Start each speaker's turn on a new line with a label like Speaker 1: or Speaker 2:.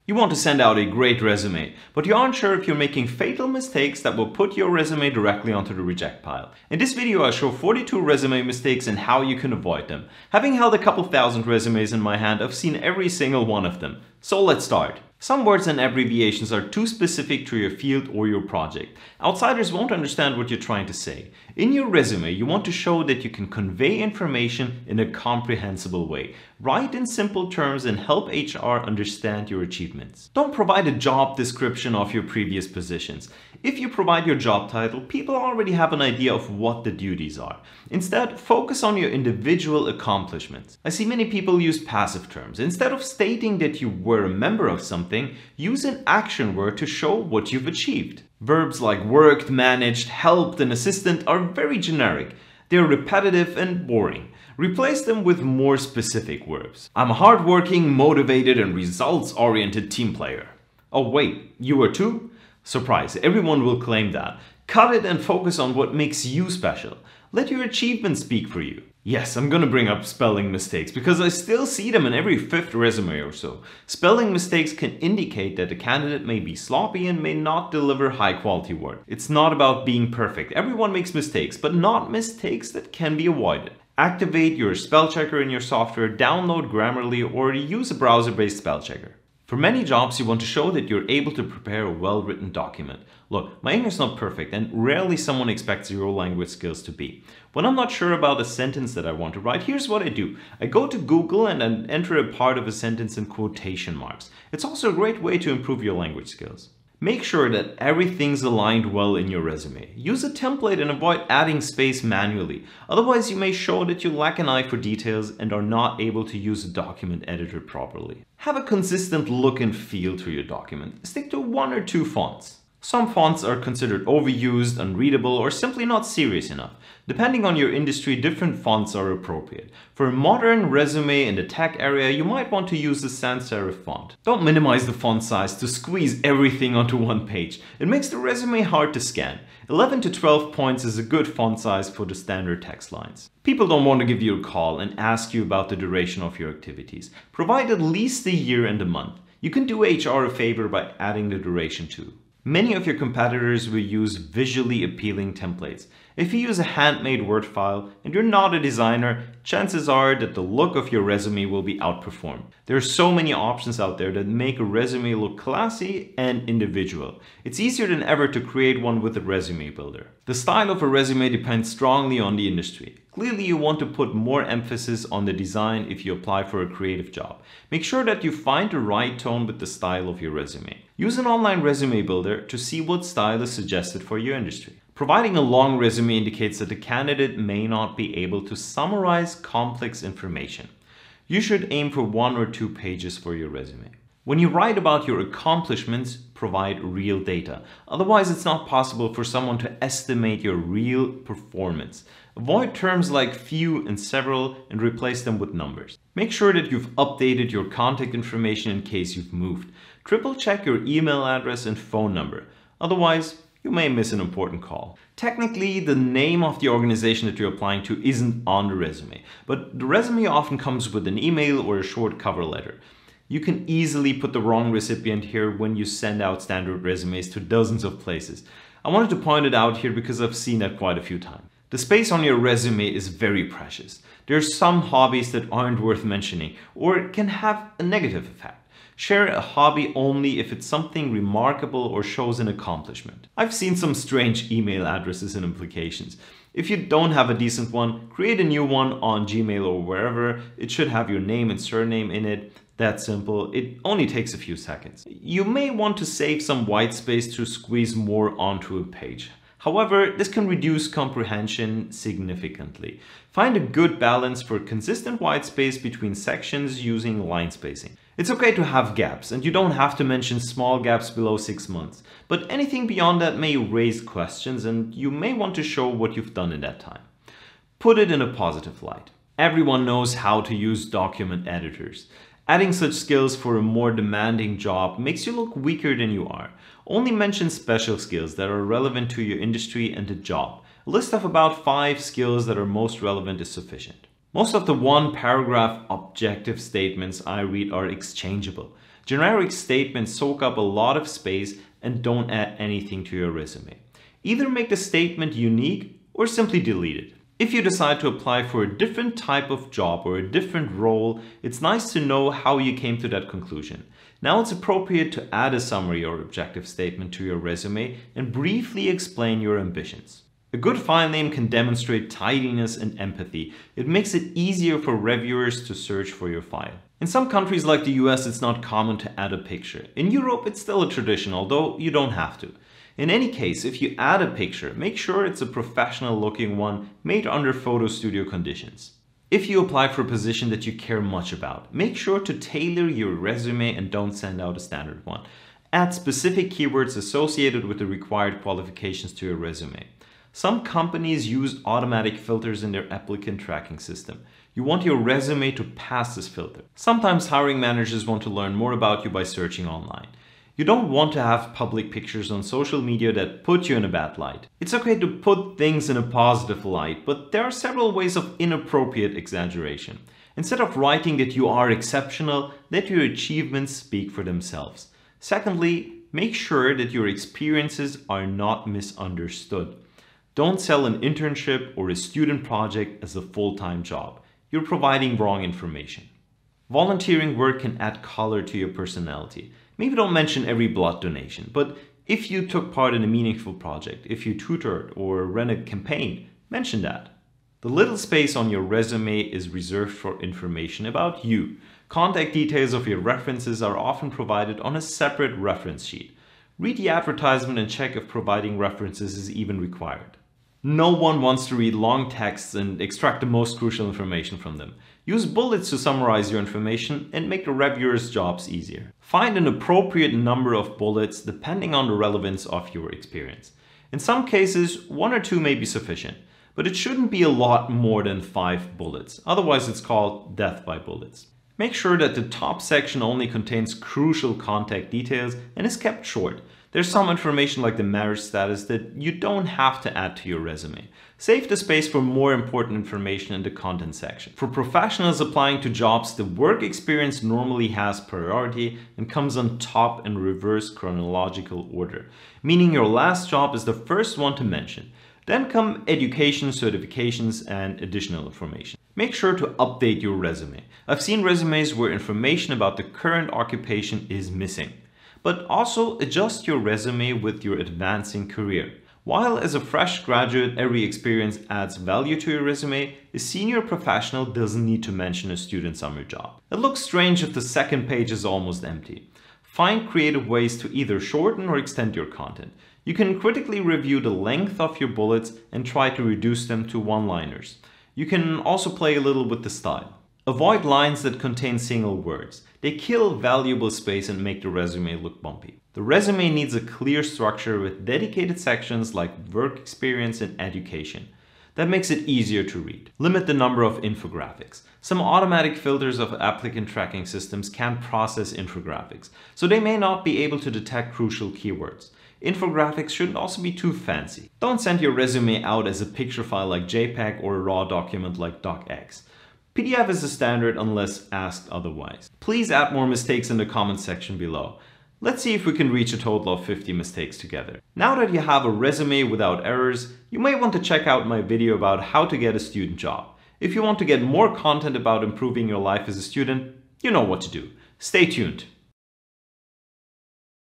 Speaker 1: You want to send out a great resume, but you aren't sure if you're making fatal mistakes that will put your resume directly onto the reject pile. In this video, I show 42 resume mistakes and how you can avoid them. Having held a couple thousand resumes in my hand, I've seen every single one of them. So let's start. Some words and abbreviations are too specific to your field or your project. Outsiders won't understand what you're trying to say. In your resume, you want to show that you can convey information in a comprehensible way. Write in simple terms and help HR understand your achievements. Don't provide a job description of your previous positions. If you provide your job title, people already have an idea of what the duties are. Instead, focus on your individual accomplishments. I see many people use passive terms. Instead of stating that you were a member of something, use an action word to show what you've achieved. Verbs like worked, managed, helped, and assistant are very generic. They're repetitive and boring. Replace them with more specific verbs. I'm a hardworking, motivated, and results-oriented team player. Oh wait, you are too? Surprise, everyone will claim that. Cut it and focus on what makes you special. Let your achievements speak for you. Yes, I'm gonna bring up spelling mistakes because I still see them in every fifth resume or so. Spelling mistakes can indicate that a candidate may be sloppy and may not deliver high quality work. It's not about being perfect. Everyone makes mistakes, but not mistakes that can be avoided. Activate your spell checker in your software, download Grammarly, or use a browser-based spell checker. For many jobs, you want to show that you're able to prepare a well-written document. Look, my English is not perfect and rarely someone expects your language skills to be. When I'm not sure about a sentence that I want to write, here's what I do. I go to Google and then enter a part of a sentence in quotation marks. It's also a great way to improve your language skills. Make sure that everything's aligned well in your resume. Use a template and avoid adding space manually. Otherwise, you may show that you lack an eye for details and are not able to use a document editor properly. Have a consistent look and feel to your document. Stick to one or two fonts. Some fonts are considered overused, unreadable, or simply not serious enough. Depending on your industry, different fonts are appropriate. For a modern resume in the tech area, you might want to use the sans serif font. Don't minimize the font size to squeeze everything onto one page. It makes the resume hard to scan. 11 to 12 points is a good font size for the standard text lines. People don't want to give you a call and ask you about the duration of your activities. Provide at least a year and a month. You can do HR a favor by adding the duration too. Many of your competitors will use visually appealing templates. If you use a handmade Word file and you're not a designer, chances are that the look of your resume will be outperformed. There are so many options out there that make a resume look classy and individual. It's easier than ever to create one with a resume builder. The style of a resume depends strongly on the industry. Clearly, you want to put more emphasis on the design if you apply for a creative job. Make sure that you find the right tone with the style of your resume. Use an online resume builder to see what style is suggested for your industry. Providing a long resume indicates that the candidate may not be able to summarize complex information. You should aim for 1 or 2 pages for your resume. When you write about your accomplishments, provide real data. Otherwise, it's not possible for someone to estimate your real performance. Avoid terms like few and several and replace them with numbers. Make sure that you've updated your contact information in case you've moved. Triple check your email address and phone number. Otherwise, you may miss an important call. Technically, the name of the organization that you're applying to isn't on the resume, but the resume often comes with an email or a short cover letter. You can easily put the wrong recipient here when you send out standard resumes to dozens of places. I wanted to point it out here because I've seen that quite a few times. The space on your resume is very precious. There are some hobbies that aren't worth mentioning or can have a negative effect. Share a hobby only if it's something remarkable or shows an accomplishment. I've seen some strange email addresses and implications. If you don't have a decent one, create a new one on Gmail or wherever. It should have your name and surname in it. That's simple. It only takes a few seconds. You may want to save some white space to squeeze more onto a page. However, this can reduce comprehension significantly. Find a good balance for consistent white space between sections using line spacing. It's okay to have gaps, and you don't have to mention small gaps below 6 months, but anything beyond that may raise questions and you may want to show what you've done in that time. Put it in a positive light. Everyone knows how to use document editors. Adding such skills for a more demanding job makes you look weaker than you are. Only mention special skills that are relevant to your industry and the job. A list of about 5 skills that are most relevant is sufficient. Most of the one-paragraph objective statements I read are exchangeable. Generic statements soak up a lot of space and don't add anything to your resume. Either make the statement unique or simply delete it. If you decide to apply for a different type of job or a different role, it's nice to know how you came to that conclusion. Now it's appropriate to add a summary or objective statement to your resume and briefly explain your ambitions. A good file name can demonstrate tidiness and empathy. It makes it easier for reviewers to search for your file. In some countries like the US, it's not common to add a picture. In Europe, it's still a tradition, although you don't have to. In any case, if you add a picture, make sure it's a professional looking one made under photo studio conditions. If you apply for a position that you care much about, make sure to tailor your resume and don't send out a standard one. Add specific keywords associated with the required qualifications to your resume. Some companies use automatic filters in their applicant tracking system. You want your resume to pass this filter. Sometimes hiring managers want to learn more about you by searching online. You don't want to have public pictures on social media that put you in a bad light. It's okay to put things in a positive light, but there are several ways of inappropriate exaggeration. Instead of writing that you are exceptional, let your achievements speak for themselves. Secondly, make sure that your experiences are not misunderstood. Don't sell an internship or a student project as a full-time job. You're providing wrong information. Volunteering work can add color to your personality. Maybe don't mention every blood donation, but if you took part in a meaningful project, if you tutored or ran a campaign, mention that. The little space on your resume is reserved for information about you. Contact details of your references are often provided on a separate reference sheet. Read the advertisement and check if providing references is even required. No one wants to read long texts and extract the most crucial information from them. Use bullets to summarize your information and make the reviewer's jobs easier. Find an appropriate number of bullets depending on the relevance of your experience. In some cases, 1 or 2 may be sufficient, but it shouldn't be a lot more than 5 bullets. Otherwise, it's called death by bullets. Make sure that the top section only contains crucial contact details and is kept short. There's some information like the marriage status that you don't have to add to your resume. Save the space for more important information in the content section. For professionals applying to jobs, the work experience normally has priority and comes on top in reverse chronological order, meaning your last job is the first one to mention. Then come education, certifications, and additional information. Make sure to update your resume. I've seen resumes where information about the current occupation is missing. But also adjust your resume with your advancing career. While as a fresh graduate, every experience adds value to your resume, a senior professional doesn't need to mention a student summer job. It looks strange if the second page is almost empty. Find creative ways to either shorten or extend your content. You can critically review the length of your bullets and try to reduce them to one-liners. You can also play a little with the style. Avoid lines that contain single words. They kill valuable space and make the resume look bumpy. The resume needs a clear structure with dedicated sections like work experience and education. That makes it easier to read. Limit the number of infographics. Some automatic filters of applicant tracking systems can process infographics, so they may not be able to detect crucial keywords. Infographics shouldn't also be too fancy. Don't send your resume out as a picture file like JPEG or a raw document like DocX. PDF is the standard unless asked otherwise. Please add more mistakes in the comment section below. Let's see if we can reach a total of 50 mistakes together. Now that you have a resume without errors, you may want to check out my video about how to get a student job. If you want to get more content about improving your life as a student, you know what to do. Stay tuned.